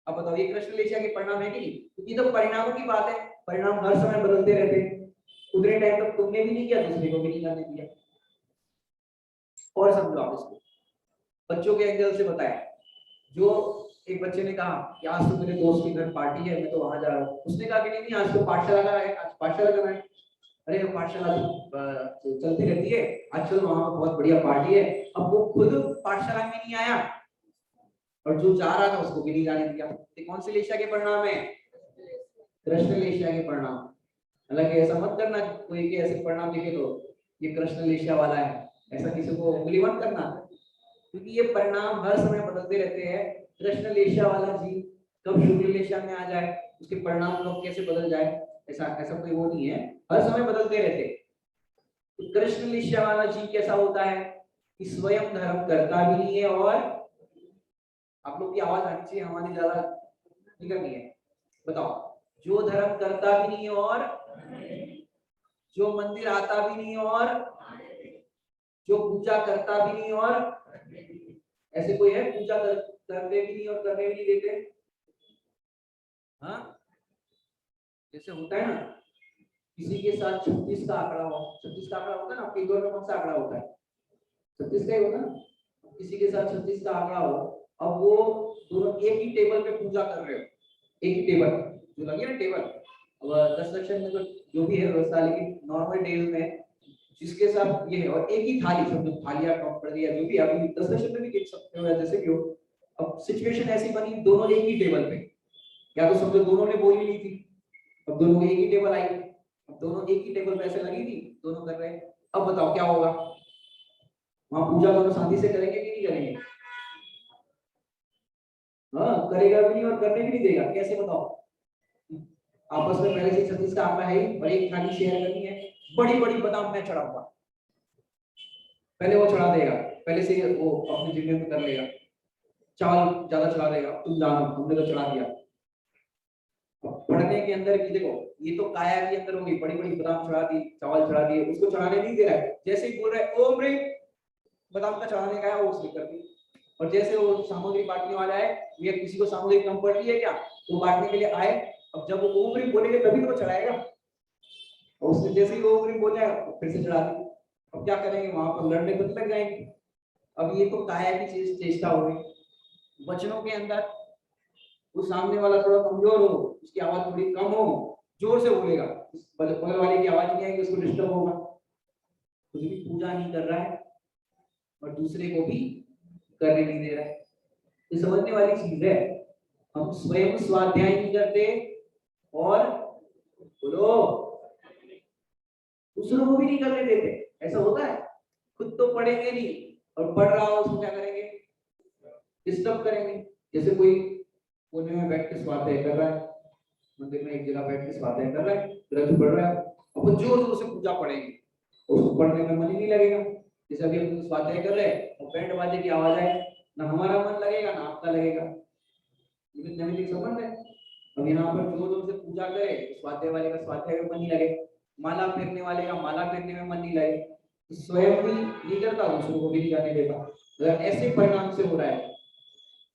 अब बताओ ये कृष्ण लेशिया के परिणाम है कि नहीं? क्योंकि तो परिणामों की बात है, परिणाम हर समय बदलते रहते हैं। उतने टाइम तक तुमने भी नहीं किया, दूसरे को भी नहीं करने दिया। और समझो आप इसको बच्चों के एंगल से बताएं। जो एक बच्चे ने कहा कि आज तो मेरे दोस्त के घर पार्टी है, मैं तो वहां जा रहा हूँ। उसने कहा कि नहीं नहीं, आज तो पाठशाला का है, आज पाठशाला करना है। अरे पाठशाला तो चलती रहती है, आज चलो वहां पर बहुत बढ़िया पार्टी है। अब वो खुद पाठशाला में नहीं आया और जो जा रहा था उसको भी नहीं जाने दिया। ये कौन सी लेशा के परिणाम है? कृष्ण लेशा के परिणाम। हालांकि ऐसा मत करना, कोई के ऐसे परिणाम दिखे तो ये कृष्ण लेशा वाला है, ऐसा किसी को उंगली मत करना, क्योंकि ये परिणाम हर समय बदलते रहते हैं। कृष्ण लेशा वाला जीव कब शुक्ल लेशा में आ जाए, उसके परिणाम कब कैसे बदल जाए, ऐसा ऐसा कोई वो नहीं है, हर समय बदलते रहते। तो कृष्ण लेशा वाला जीव कैसा होता है कि स्वयं धर्म करता भी नहीं है, और आप लोग की आवाज आनी चाहिए, हमारी ज्यादा निकल नहीं है। बताओ, जो धर्म करता भी नहीं है और जो मंदिर आता भी नहीं है और जो पूजा करता भी नहीं और ऐसे कोई है पूजा करते भी नहीं और करने भी नहीं देते? हाँ, जैसे होता है ना, किसी के साथ 36 का आंकड़ा हो, 36 का आंकड़ा होता है ना, आपके घर में कौन सा आंकड़ा होता है? 36 का ही होता है ना। किसी के साथ 36 का आंकड़ा हो, अब वो दोनों एक ही टेबल पे पूजा कर रहे हो, एक ही टेबल जो लगी ना टेबल, अब 10 लक्षण में तो जो भी है व्यवस्था, लेकिन नॉर्मल डेज में जिसके साथ ये है, और एक ही थाली, समझो थालियां कम पड़ गई या जो भी, अभी 10 लक्षण में भी देख सकते हो या जैसे भी हो। अब सिचुएशन ऐसी बनी, दोनों एक ही टेबल पे, या तो समझो दोनों ने बोली ली थी, अब दोनों को एक ही टेबल आई, अब दोनों एक ही टेबल पे ऐसे लगी थी, दोनों कर रहे हैं। अब बताओ क्या होगा, वहां पूजा दोनों शांति से करेंगे कि नहीं करेंगे? हाँ, करेगा भी नहीं और करने भी नहीं देगा, कैसे बताओ? आपस में पहले से 36 का आंकड़ा है और एक थाली शेयर करनी है, बड़ी बड़ी बादाम मैं चढ़ाऊंगा, पहले वो चढ़ा देगा, पहले से वो अपने जिम्मे में कर लेगा, चावल ज्यादा चढ़ा देगा, तुम जानो हमने तो चढ़ा दिया। पढ़ने के अंदर भी देखो, ये तो काया के अंदर होगी, बड़ी बड़ी बादाम चढ़ा दी, चावल चढ़ा दिए, उसको चढ़ाने नहीं दे रहा है, जैसे ही बोल रहा है ओम ह्रीम, बादाम का चढ़ाने का है वो उसने कर दी। और जैसे वो सामग्री बांटने वाला है, ये किसी को सामग्री कम पड़ रही है क्या, तो बांटने के लिए आए, अब जब वो ओम ह्रीम बोलेंगे तभी तो वो चढ़ाएगा, और उसने जैसे ही ओम ह्रीम बोला फिर से चढ़ा दी। अब क्या करेंगे, वहां पर लड़ने को लग जाएंगे। अब ये तो काया की चीज चेष्टा हो गई। वचनों के अंदर वो सामने वाला थोड़ा कमजोर हो, उसकी आवाज थोड़ी कम हो, जोर से बोलेगा, बगल वाले की आवाज नहीं आएगी, उसको डिस्टर्ब होगा, खुद भी पूजा नहीं कर रहा है और दूसरे को भी करने नहीं दे रहा है। ये समझने वाली चीज है। हम स्वयं स्वाध्याय नहीं करते और बोलो दूसरों को भी नहीं करने देते, ऐसा होता है। खुद तो पढ़ेंगे नहीं और पढ़ रहा हो उसको क्या करेंगे, डिस्टर्ब करेंगे। जैसे कोई कोने में बैठ के स्वाध्याय कर रहा है, मंदिर में एक जगह बैठ के स्वाध्याय कर रहा है, ग्रंथ पढ़ रहा है, अब जोर जोर से पूजा पढ़ेंगे, उसको पढ़ने में मन ही नहीं लगेगा। जैसे अभी हम स्वाध्याय कर रहे हैं और बैंड बाजे की आवाज आए, ना हमारा मन लगेगा ना आपका लगेगा, लेकिन नैमित्तिक संबंध है। अब यहाँ पर जोर जोर से पूजा करे, स्वाध्याय वाले का स्वाध्याय में मन नहीं लगे, माला फेरने वाले का माला फेरने में मन नहीं लगे, स्वयं भी नहीं करता, दूसरों को भी नहीं करने देता। अगर ऐसे परिणाम से हो रहा है,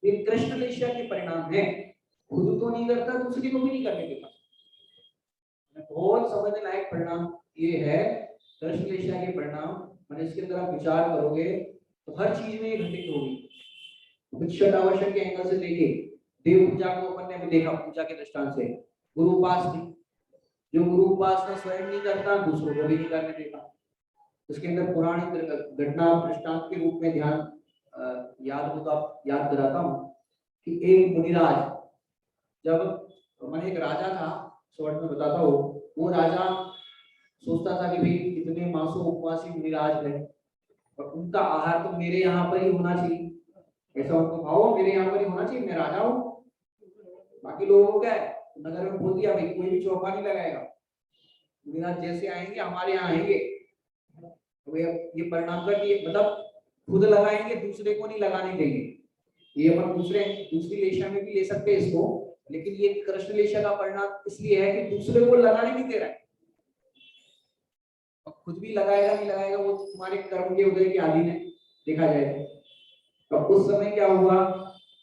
ये कृष्ण लेशा के परिणाम है, खुद तो नहीं करता, दूसरे को भी नहीं करने देता। बहुत समझने लायक परिणाम ये है कृष्ण लेशा के परिणाम। मैंने इसके अंदर आप विचार करोगे तो हर चीज में ये घटित होगी। छठ आवश्यक के एंगल से देखिए, देव पूजा को अपन ने भी देखा, पूजा के दृष्टांत से गुरु उपासना, जो गुरु उपासना स्वयं नहीं करता, दूसरों को भी नहीं करने देता। उसके अंदर पुरानी घटना दृष्टांत के रूप में ध्यान याद हो तो आप याद कराता हूँ कि एक मुनिराज, जब मैंने एक राजा था, शॉर्ट में बताता हूँ, वो राजा सोचता था कि भाई इतने मासों उपवासी मुनिराज है और उनका आहार तो मेरे यहाँ पर ही होना चाहिए, ऐसा उनको भाव मेरे यहाँ पर ही होना चाहिए, मैं राजा हूँ। बाकी लोगों को क्या है, नगर में बोल दिया भाई कोई भी चौका नहीं लगाएगा, मुनिराज जैसे आएंगे हमारे यहाँ आएंगे, तो ये परिणाम कर दिए, मतलब खुद लगाएंगे दूसरे को नहीं लगाने देंगे। ये अपन दूसरी लेशा में भी ले सकते हैं इसको, लेकिन ये कृष्ण लेशा का परिणाम इसलिए है कि दूसरे को लगाने नहीं दे रहा है, और खुद भी लगाएगा नहीं लगाएगा वो तुम्हारे कर्म के उदय के अधीन है, देखा जाए तो। उस समय क्या हुआ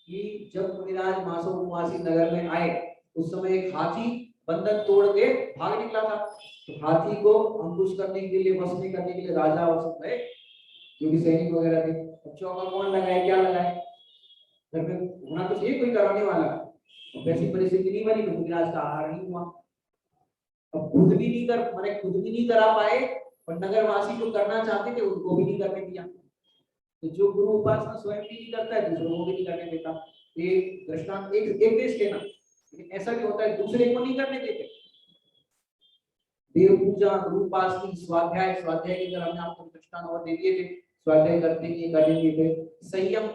कि जब मुनिराज मासो उपवासी नगर में आए, उस समय एक हाथी बंधन तोड़ के भाग निकला था, तो हाथी को अंकुश करने के लिए, वश में करने के लिए राजा और सब गए, जो भी सैनिक वगैरह थे। चौका कौन लगाए, क्या लगाए, घर में होना तो चाहिए कोई कराने वाला। वैसी परिस्थिति नहीं बनी तो मुनिराज का आहार नहीं हुआ। अब खुद भी नहीं कर मैंने खुद भी नहीं करा पाए और नगरवासी जो करना चाहते थे उनको भी नहीं करने दिया। तो जो गुरु उपासना स्वयं भी नहीं करता है दूसरों को भी नहीं करने देता। एक दृष्टांत एक एक देश लेना, लेकिन ऐसा भी होता है दूसरे को नहीं करने देते। देव पूजा, गुरु उपासना, स्वाध्याय स्वाध्याय के अंदर हमने आपको दृष्टांत और दे दिए थे। स्वाध्याय करते नहीं करने देते। संयम,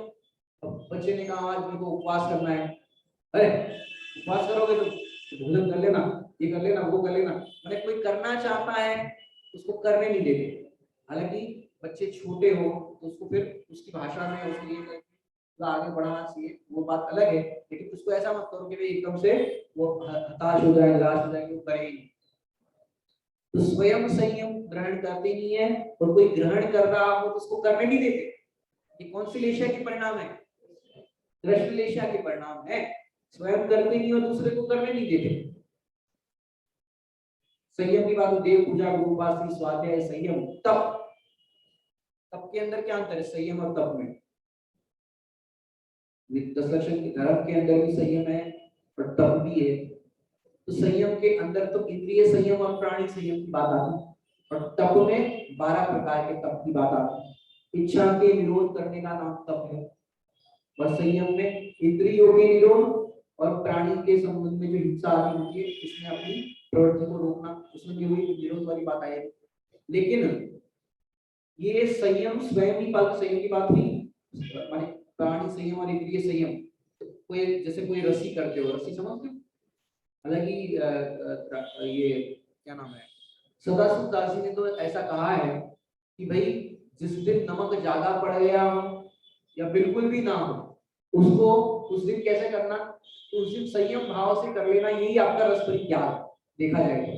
बच्चे ने कहा आज मेरे को उपवास करना है, अरे उपवास करोगे तो भोजन कर लेना, ये कर लेना, वो कर लेना। मैंने कोई करना चाहता है उसको करने नहीं देते। हालांकि बच्चे छोटे हो तो उसको फिर उसकी भाषा में उसके लिए आगे बढ़ाना चाहिए, वो बात अलग है। लेकिन उसको ऐसा मत करो कि भाई एकदम से वो हताश हो जाए, निराश हो जाए, वो करे ही। तो स्वयं संयम ग्रहण करते नहीं है और कोई ग्रहण कर रहा हो तो उसको करने नहीं देते। ये कौन सी लेशा के परिणाम है? दृष्ट लेशा के परिणाम है। स्वयं करते नहीं और दूसरे को करने नहीं देते। संयम की बात, देव पूजा, गुरु उपासना, स्वाध्याय, संयम, तप। तप के अंदर क्या अंतर है संयम और तप में? 10 लक्षण के धर्म के अंदर भी संयम है और तप भी है। तो संयम के अंदर तो इंद्रिय संयम और प्राणी संयम की बात आती है और तप में 12 प्रकार के तप की बात आती है। इच्छा के विरोध करने का नाम तप है और संयम में इंद्रियों के विरोध और प्राणी के संबंध में जो हिंसा आदि होती है उसमें अपनी प्रवृत्ति को रोकना, उसमें भी वही विरोध वाली बात आई है। लेकिन ये संयम स्वयं ही पाल संयम की बात नहीं, माने प्राणी संयम और इंद्रिय संयम। कोई जैसे कोई रस्सी करते हो, रस्सी समझते हो? हालांकि ये क्या नाम है, सदाशिव दास जी ने तो ऐसा कहा है कि भाई जिस दिन नमक ज्यादा पड़ गया या बिल्कुल भी ना हो उसको उस दिन कैसे करना, तो उस दिन संयम भाव से कर लेना, यही आपका रसभरी ज्ञान देखा जाएगा।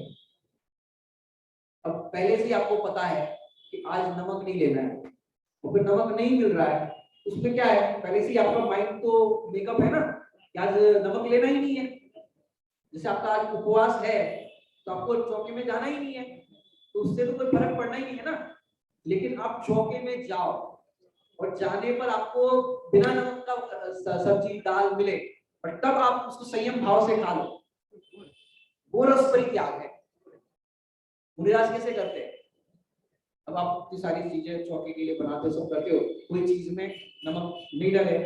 अब पहले से ही आपको पता है कि आज नमक नहीं लेना है और फिर नमक नहीं मिल रहा है, उसमें क्या है, पहले से ही आपका माइंड तो मेकअप है ना कि आज नमक लेना ही नहीं है। जैसे आपका आज उपवास है तो आपको चौके में जाना ही नहीं है, तो उससे तो कोई फर्क पड़ना ही नहीं है ना। लेकिन आप चौके में जाओ और जाने पर आपको बिना नमक का सब्जी दाल मिले और तब आप उसको संयम भाव से खा लो, वो रसभरी त्याग है। मुनिराज कैसे करते हैं? अब आप इतनी सारी चीजें चौके के लिए बनाते हो, सब करते हो, कोई चीज में नमक नहीं डले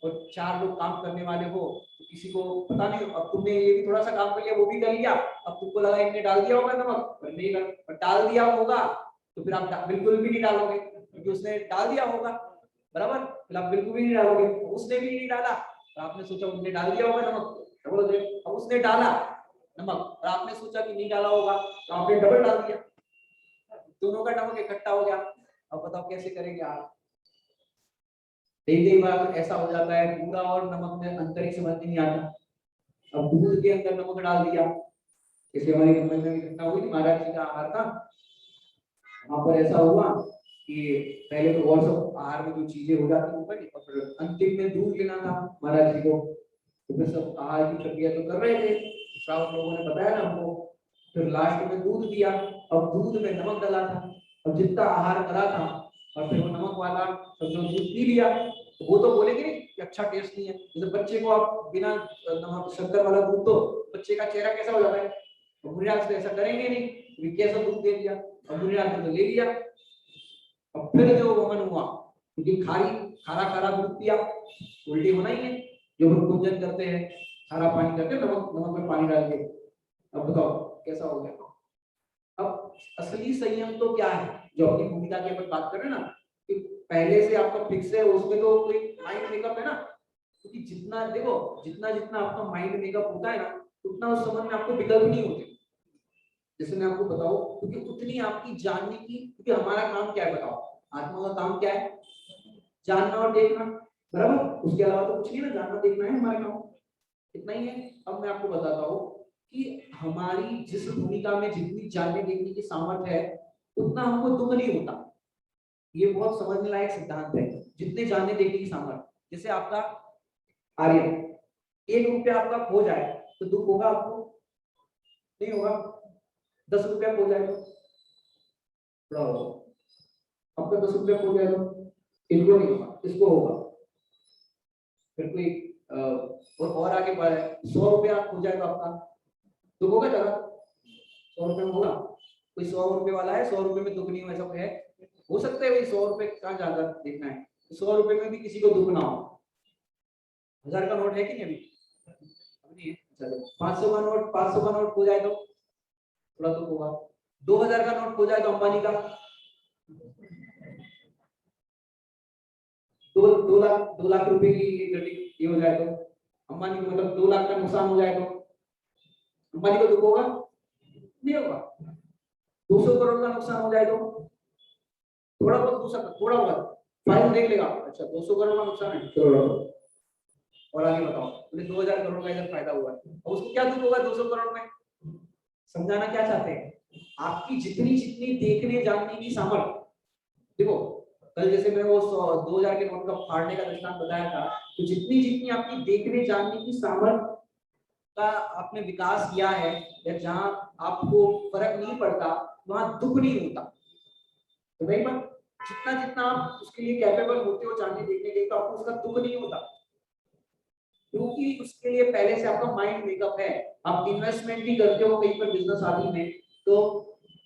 और 4 लोग काम करने वाले हो तो किसी को पता नहीं, अब तुमने ये भी थोड़ा सा काम कर लिया, वो भी कर लिया, अब तुमको लगा इनने डाल दिया होगा नमक, पर नहीं डाल दिया होगा तो फिर आप बिल्कुल भी नहीं डालोगे क्योंकि उसने डाल दिया होगा, बराबर? फिर आप बिल्कुल भी नहीं डालोगे। उसने भी नहीं डाला तो आपने सोचा उसने डाल दिया होगा नमक, डबल। अब उसने डाला नमक और आपने सोचा कि नहीं डाला होगा तो आपने डबल डाल दिया, दोनों का नमक इकट्ठा हो गया। अब बताओ कैसे करेंगे आप? कई बार ऐसा हो जाता है पूरा और नमक में अंतर ही समझ नहीं आता। अब दूध के अंदर नमक डाल दिया, जैसे हमारी कंपनी में घटना हुई, महाराज जी का आहार था, वहां पर ऐसा हुआ कि पहले तो और सब आहार में जो चीजें हो जाती ऊपर और फिर अंतिम में दूध लेना था महाराज जी को, तो फिर सब आहार की प्रक्रिया तो कर रहे थे, श्रावक लोगों ने बताया ना हमको, फिर लास्ट में दूध दिया। अब दूध में नमक डाला था, अब जितना आहार करा था और फिर वो नमक वाला सब जो दूध पी लिया, तो वो तो बोलेंगे नहीं कि अच्छा टेस्ट नहीं है। जैसे बच्चे को आप बिना नमक शक्कर वाला दूध दो, बच्चे का चेहरा कैसा हो जाता है, तो मुनिराज तो ऐसा करेंगे नहीं, कैसा दूध दे दिया, अब मुनिराज ने तो ले लिया। अब फिर जो वमन हुआ क्योंकि खारा खारा दूध पिया, उल्टी होना ही है। जो हम भोजन करते हैं खारा पानी करते हैं, नमक में पानी डाल के, अब बताओ कैसा हो गया। अब असली संयम तो क्या है, जो अपनी भूमिका की अपन बात कर रहे हैं ना, कि पहले से आपका फिक्स है, उसमें तो कोई माइंड मेकअप है ना, क्योंकि जितना देखो जितना जितना आपका माइंड मेकअप होता है ना उतना उस समय में आपको विकल्प नहीं होते। जैसे मैं आपको बताऊं, क्योंकि उतनी आपकी जानने की, क्योंकि हमारा काम क्या है बताओ, आत्मा का काम क्या है, जानना और देखना, बराबर? उसके अलावा तो कुछ नहीं ना, जानना देखना है हमारा काम, इतना ही है। अब मैं आपको बताता हूँ कि हमारी जिस भूमिका में जितनी जानने देखने की सामर्थ्य है उतना हमको दुख नहीं होता। ये बहुत समझने लायक सिद्धांत है। जितने जानने देखने की सामर्थ्य, जैसे आपका आर्यन 1 रुपया आपका खो जाए तो दुख होगा आपको? नहीं होगा। 10 रुपया खो जाए तो थोड़ा होगा। आपका 10 रुपया खो जाए तो इनको नहीं होगा, इसको होगा। फिर कोई और आगे बढ़ है, 100 रुपया हो जाए तो आपका दुख होगा जरा? 100 रुपये में होगा? कोई 100 रुपये वाला है, 100 रुपये में दुख नहीं हो, ऐसा कोई है? हो सकता है भाई 100 रुपये कहाँ ज्यादा देखना है, 100 रुपये में भी किसी को दुख ना हो। 1000 का नोट है कि नहीं अभी? नहीं है। चलो 500 का नोट, 500 का नोट हो जाए तो थोड़ा दुख होगा। 2000 का नोट हो जाए तो अंबानी का 2 लाख रुपए की ये हो जाए तो अंबानी को, मतलब 2 लाख का नुकसान हो जाए तो अंबानी को दुख होगा? नहीं होगा। 200 करोड़ का नुकसान हो जाए तो थोड़ा बहुत हो सकता, थोड़ा बहुत फाइल देख लेगा, अच्छा 200 करोड़ का नुकसान है, चलो और आगे बताओ, बोले 2000 करोड़ का इधर फायदा हुआ है, और उसको क्या दुख होगा 200 करोड़ में? समझाना क्या चाहते हैं? आपकी जितनी जितनी देखने जानने की सामर्थ्य, देखो कल जैसे मैं वो 2000 के नोट का फाड़ने का दृष्टांत बताया था, तो जितनी जितनी आपकी देखने जानने की सामर्थ्य का आपने विकास किया है, या जहां आपको फर्क नहीं पड़ता वहां दुख नहीं होता, तो वही बात, जितना जितना आप उसके लिए कैपेबल होते हो जानने देखने के लिए, तो आपको उसका दुख नहीं होता, क्योंकि उसके लिए पहले से आपका माइंड मेकअप है। आप इन्वेस्टमेंट भी करते हो कहीं पर बिजनेस आदि में, तो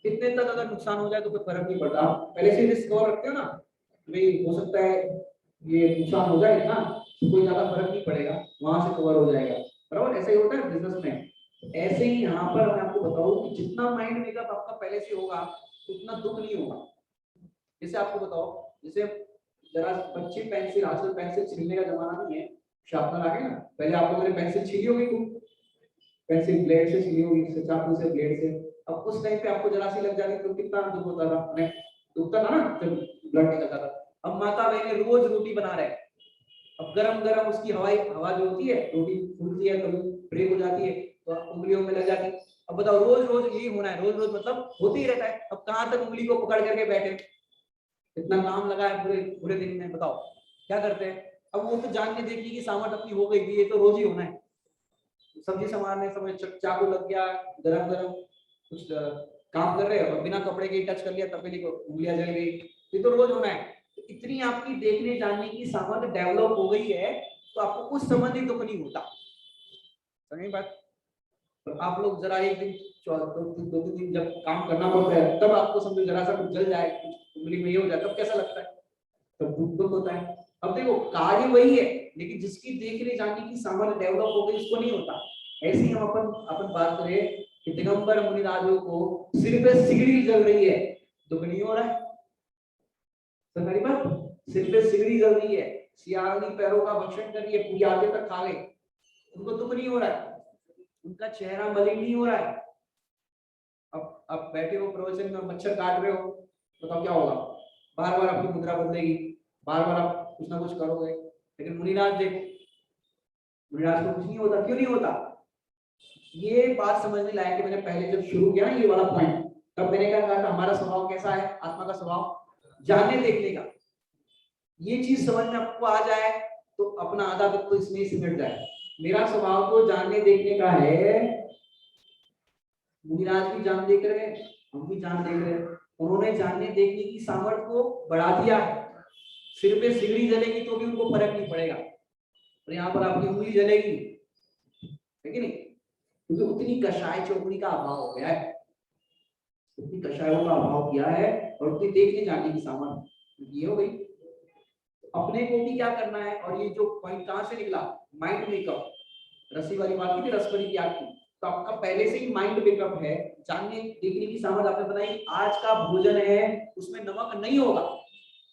कितने तक अगर नुकसान हो जाए तो कोई फर्क नहीं पड़ता, आप पहले से रिस्क कवर रखते हो ना, भाई हो सकता है ये नुकसान हो जाए ना, तो कोई ज्यादा फर्क नहीं पड़ेगा, वहां से कवर हो जाएगा, बराबर? ऐसा ही होता है बिजनेस में। ऐसे ही यहाँ पर मैं आपको बताऊं कि जितना माइंड मेकअप आपका पहले से होगा उतना दुख नहीं होगा। जैसे आपको बताओ, जैसे जरा बच्चे पेंसिल, आजकल पेंसिल छीलने का जमाना नहीं है, शार्पनर आ गए ना, पहले आप लोगों ने पेंसिल छीली होगी, खूब पेंसिल ब्लेड से छीली होगी, चाकू से, ब्लेड से, अब उस टाइम पे आपको जरा सी लग जाती तो कितना दुख होता था, नहीं दुखता था ना जब ब्लड निकलता था। अब माता बहने रोज रोटी बना रहे हैं, अब गरम गरम उसकी हवा जो होती है, रोटी फूलती है, कभी ब्रेक हो जाती है तो उंगलियों में लग जाती है। अब बताओ रोज रोज यही होना है, रोज रोज मतलब होते ही रहता है, अब कहां तक उंगली को पकड़ करके बैठे, इतना काम लगा है पूरे पूरे दिन में, बताओ क्या करते हैं? अब वो तो जानने देखने की सामर्थ्य अपनी हो गई थी, ये तो रोज ही होना है, सब्जी संभालने समय चाकू लग गया, गरम गरम कुछ काम कर रहे हो और बिना कपड़े के टच कर लिया, तपेली को उंगलियां जल गई, ये तो रोज होना है। तो इतनी आपकी देखने जानने की सामर्थ्य डेवलप हो गई है, तो आपको कुछ संबंधी दुख नहीं होता, समझ बात? तो आप लोग जरा एक दिन दो तीन दिन जब काम करना पड़ता है, तब आपको समझो जरा सा कुछ जल जाए, कुछ उंगली में ये हो जाए, तब कैसा लगता है? तब दुख होता है। अब देखो कार्य वही है, लेकिन जिसकी देखने जानने की सामर्थ्य डेवलप हो गई उसको नहीं होता। ऐसे ही हम अपन बात करें कि दिगंबर मुनिराजों को सिर पे सिगड़ी जल रही है, दुख नहीं हो रहा है? तुम्हारी बात, सिर पे सिगड़ी जल रही है, सियारनी पैरों का भक्षण कर रही है, पूरी आगे तक खा गई, उनको दुख नहीं हो रहा है, उनका चेहरा मलिन नहीं हो रहा है। अब बैठे हो प्रवचन में, मच्छर काट रहे हो, बताओ क्या होगा? बार बार आपकी मुद्रा बदलेगी, बार बार आप कुछ ना कुछ करोगे, लेकिन मुनिराज देखो, मुनिराज को कुछ नहीं होता, क्यों नहीं होता? ये बात समझने लायक है। मैंने पहले जब शुरू किया ना ये वाला पॉइंट, तब मैंने क्या कहा था, हमारा स्वभाव कैसा है, आत्मा का स्वभाव जानने देखने का, ये चीज समझ में आपको आ जाए तो अपना आधा तक तो इसमें सिमट जाए। मेरा स्वभाव तो जानने देखने का है, मुनिराज भी जान देख रहे हैं, हम भी जान देख रहे हैं, उन्होंने जानने देखने की सामर्थ्य को बढ़ा दिया है। सिर पे सिगड़ी जलेगी तो भी उनको फर्क नहीं पड़ेगा, और यहाँ पर आपकी उंगली जलेगी, है कि नहीं? क्योंकि उतनी कषाय चौकड़ी का अभाव हो गया है, उतनी कषायों का अभाव किया है, और उतनी देखने जानने की सामर्थ्य ये हो गई। अपने को भी क्या करना है, और ये जो पॉइंट कहां से निकला, माइंड मेकअप, रस्सी वाली बात की, रसपरी की आपकी, तो आपका पहले से ही माइंड मेकअप है, जानने देखने की सामर्थ्य आपने बताई, आज का भोजन है उसमें नमक नहीं होगा,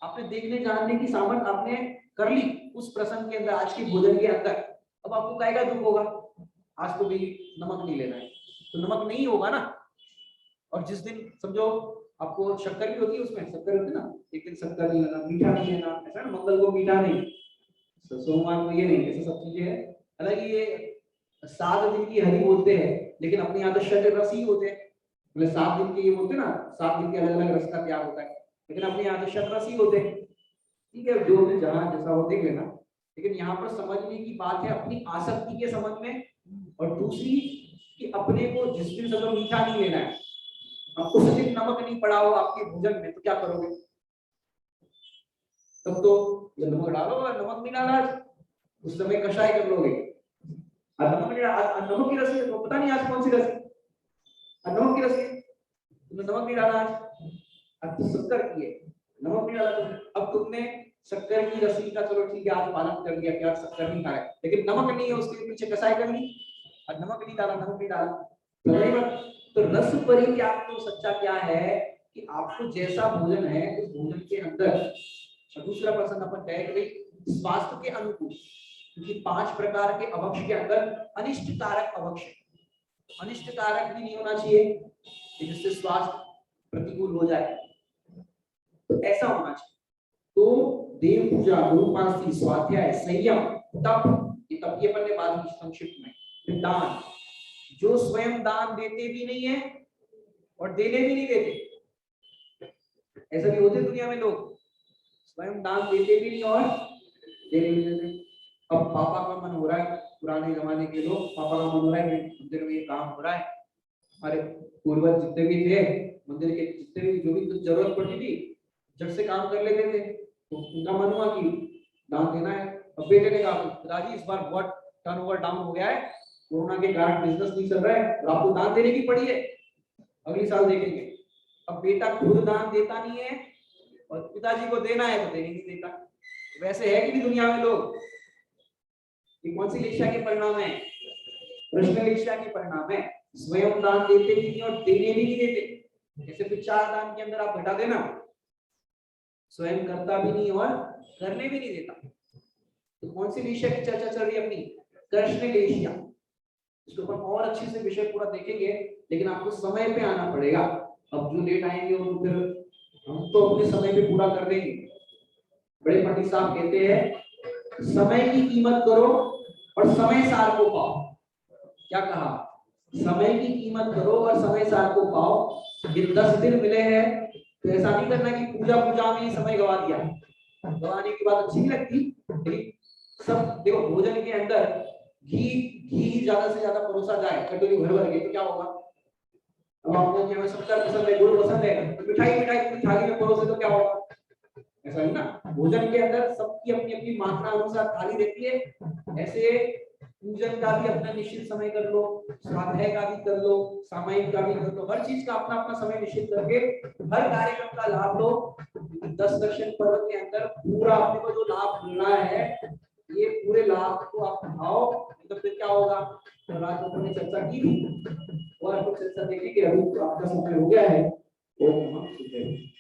आपने देखने जानने की सामर्थ्य आपने कर ली उस प्रसंग के अंदर, आज के भोजन के अंदर, अब आपको काहेगा दुख होगा, आज तो भी नमक नहीं लेना है, तो नमक नहीं होगा ना। और जिस दिन समझो आपको शक्कर भी होती है, उसमें शक्कर होती है ना, एक दिन शक्कर नहीं लेना, मीठा नहीं लेना, ऐसा ना, मंगल को मीठा नहीं, सोमवार को ये नहीं, ऐसे सब चीजें है। हालांकि ये 7 दिन की हरी बोलते हैं, लेकिन अपने यहाँ तो षट रस ही होते हैं, मतलब 7 दिन के ये बोलते हैं ना, 7 दिन के अलग अलग रस का त्याग होता है, लेकिन अपने यहाँ तो षट रस ही होते हैं। ठीक है, जो भी जहाँ जैसा हो देख लेना, लेकिन यहाँ पर समझने की बात है अपनी आसक्ति के संबंध में, और दूसरी कि अपने को जिस दिन सब मीठा नहीं लेना है, अब उस दिन नमक नहीं पड़ा हो आपके भोजन में, तो क्या करोगे? तब तो जब नमक डालो, नमक नहीं डाला, उस समय कषाय कर लोगे। नमक की रसी है तो पता नहीं आज कौन सी रसी, नमक की रसी तुमने नमक नहीं डाला आज, अब तो शक्कर की है, नमक नहीं डाला तुमने, अब तुमने शक्कर की रसी का चलो ठीक है आज पालन कर लिया कि आज शक्कर नहीं खाया, लेकिन नमक नहीं है उसके पीछे कसाई कर ली, और नमक नहीं डाला, नमक नहीं डाला। तो रस परित्याग तो सच्चा क्या है कि आपको जैसा भोजन है उस भोजन के अंदर, दूसरा प्रश्न अपन तय करें स्वास्थ्य के अनुकूल, क्योंकि 5 प्रकार के अभक्ष के अंदर अनिष्ट कारक अभक्ष, अनिष्ट कारक भी नहीं होना चाहिए जिससे स्वास्थ्य प्रतिकूल हो जाए, तो ऐसा होना चाहिए। तो देव पूजा, गुरुपास्ती, स्वाध्याय, संयम, तप, ये तप की अपन ने बात की संक्षिप्त में, फिर दान, जो स्वयं दान देते भी नहीं है और देने भी नहीं देते, ऐसा भी होते दुनिया में लोग स्वयं दान देते भी नहीं और देने भी नहीं देते। अब पापा का मन हो रहा है, पुराने जमाने के लोग, पापा का मन हो रहा है मंदिर में ये काम हो रहा है, हमारे पूर्वज जितने भी थे मंदिर के, जितने भी जो भी कुछ जरूरत पड़ती थी झट से काम कर लेते थे, तो उनका मन हुआ कि दान देना है। अब बेटे ने कहा पिताजी इस बार बहुत टर्नओवर डाउन हो गया है, कोरोना के कारण बिजनेस नहीं चल रहा है और आपको दान देने की पड़ी है, अगली साल देखेंगे। अब बेटा खुद दान देता नहीं है और पिताजी को देना है तो देने नहीं देता। वैसे है कि नहीं दुनिया में लोग, ये कौन सी शिक्षा के परिणाम है? प्रश्न शिक्षा के परिणाम है। स्वयं दान देते भी नहीं और देने भी नहीं देते। जैसे विचार दान के अंदर आप घटा देना, स्वयं करता भी नहीं और करने भी नहीं देता। तो कौन सी विषय की चर्चा चल रही है अपनी? कृष्ण लेशिया। इसको अपन और अच्छे से विषय पूरा देखेंगे, लेकिन आपको समय पे आना पड़ेगा। अब जो लेट आएंगे वो फिर हम तो अपने समय पे पूरा कर देंगे। बड़े पंडित साहब कहते हैं समय की कीमत करो और समय सार को पाओ। क्या कहा? समय की कीमत करो और समय सार को पाओ। ये 10 दिन मिले हैं तो ऐसा नहीं करना कि पूजा पूजा में समय गवा दिया। गवाने की बात अच्छी नहीं लगती, लेकिन सब देखो भोजन के अंदर घी ज्यादा से ज्यादा परोसा जाए कटोरी भर भर के तो क्या होगा? अब आपको क्या शक्कर पसंद है, गुड़ पसंद है, तो मिठाई थाली में परोसे तो क्या होगा? ऐसा है ना, भोजन के अंदर सबकी अपनी अपनी मात्रा अनुसार थाली रहती है। ऐसे पूजन का भी अपना निश्चित समय कर लो, स्वाध्याय का भी कर लो, सामायिक का भी कर लो, हर चीज का अपना अपना समय निश्चित करके हर कार्यक्रम का लाभ लो। 10 दर्शन पर्व के अंदर पूरा अपने को जो लाभ मिलना है, ये पूरे लाभ को आप उठाओ, तो फिर क्या होगा? तो रात को हमने चर्चा की और कुछ चर्चा देखेंगे। अभी तो आपका समय हो गया है। ओम नमः शिवाय।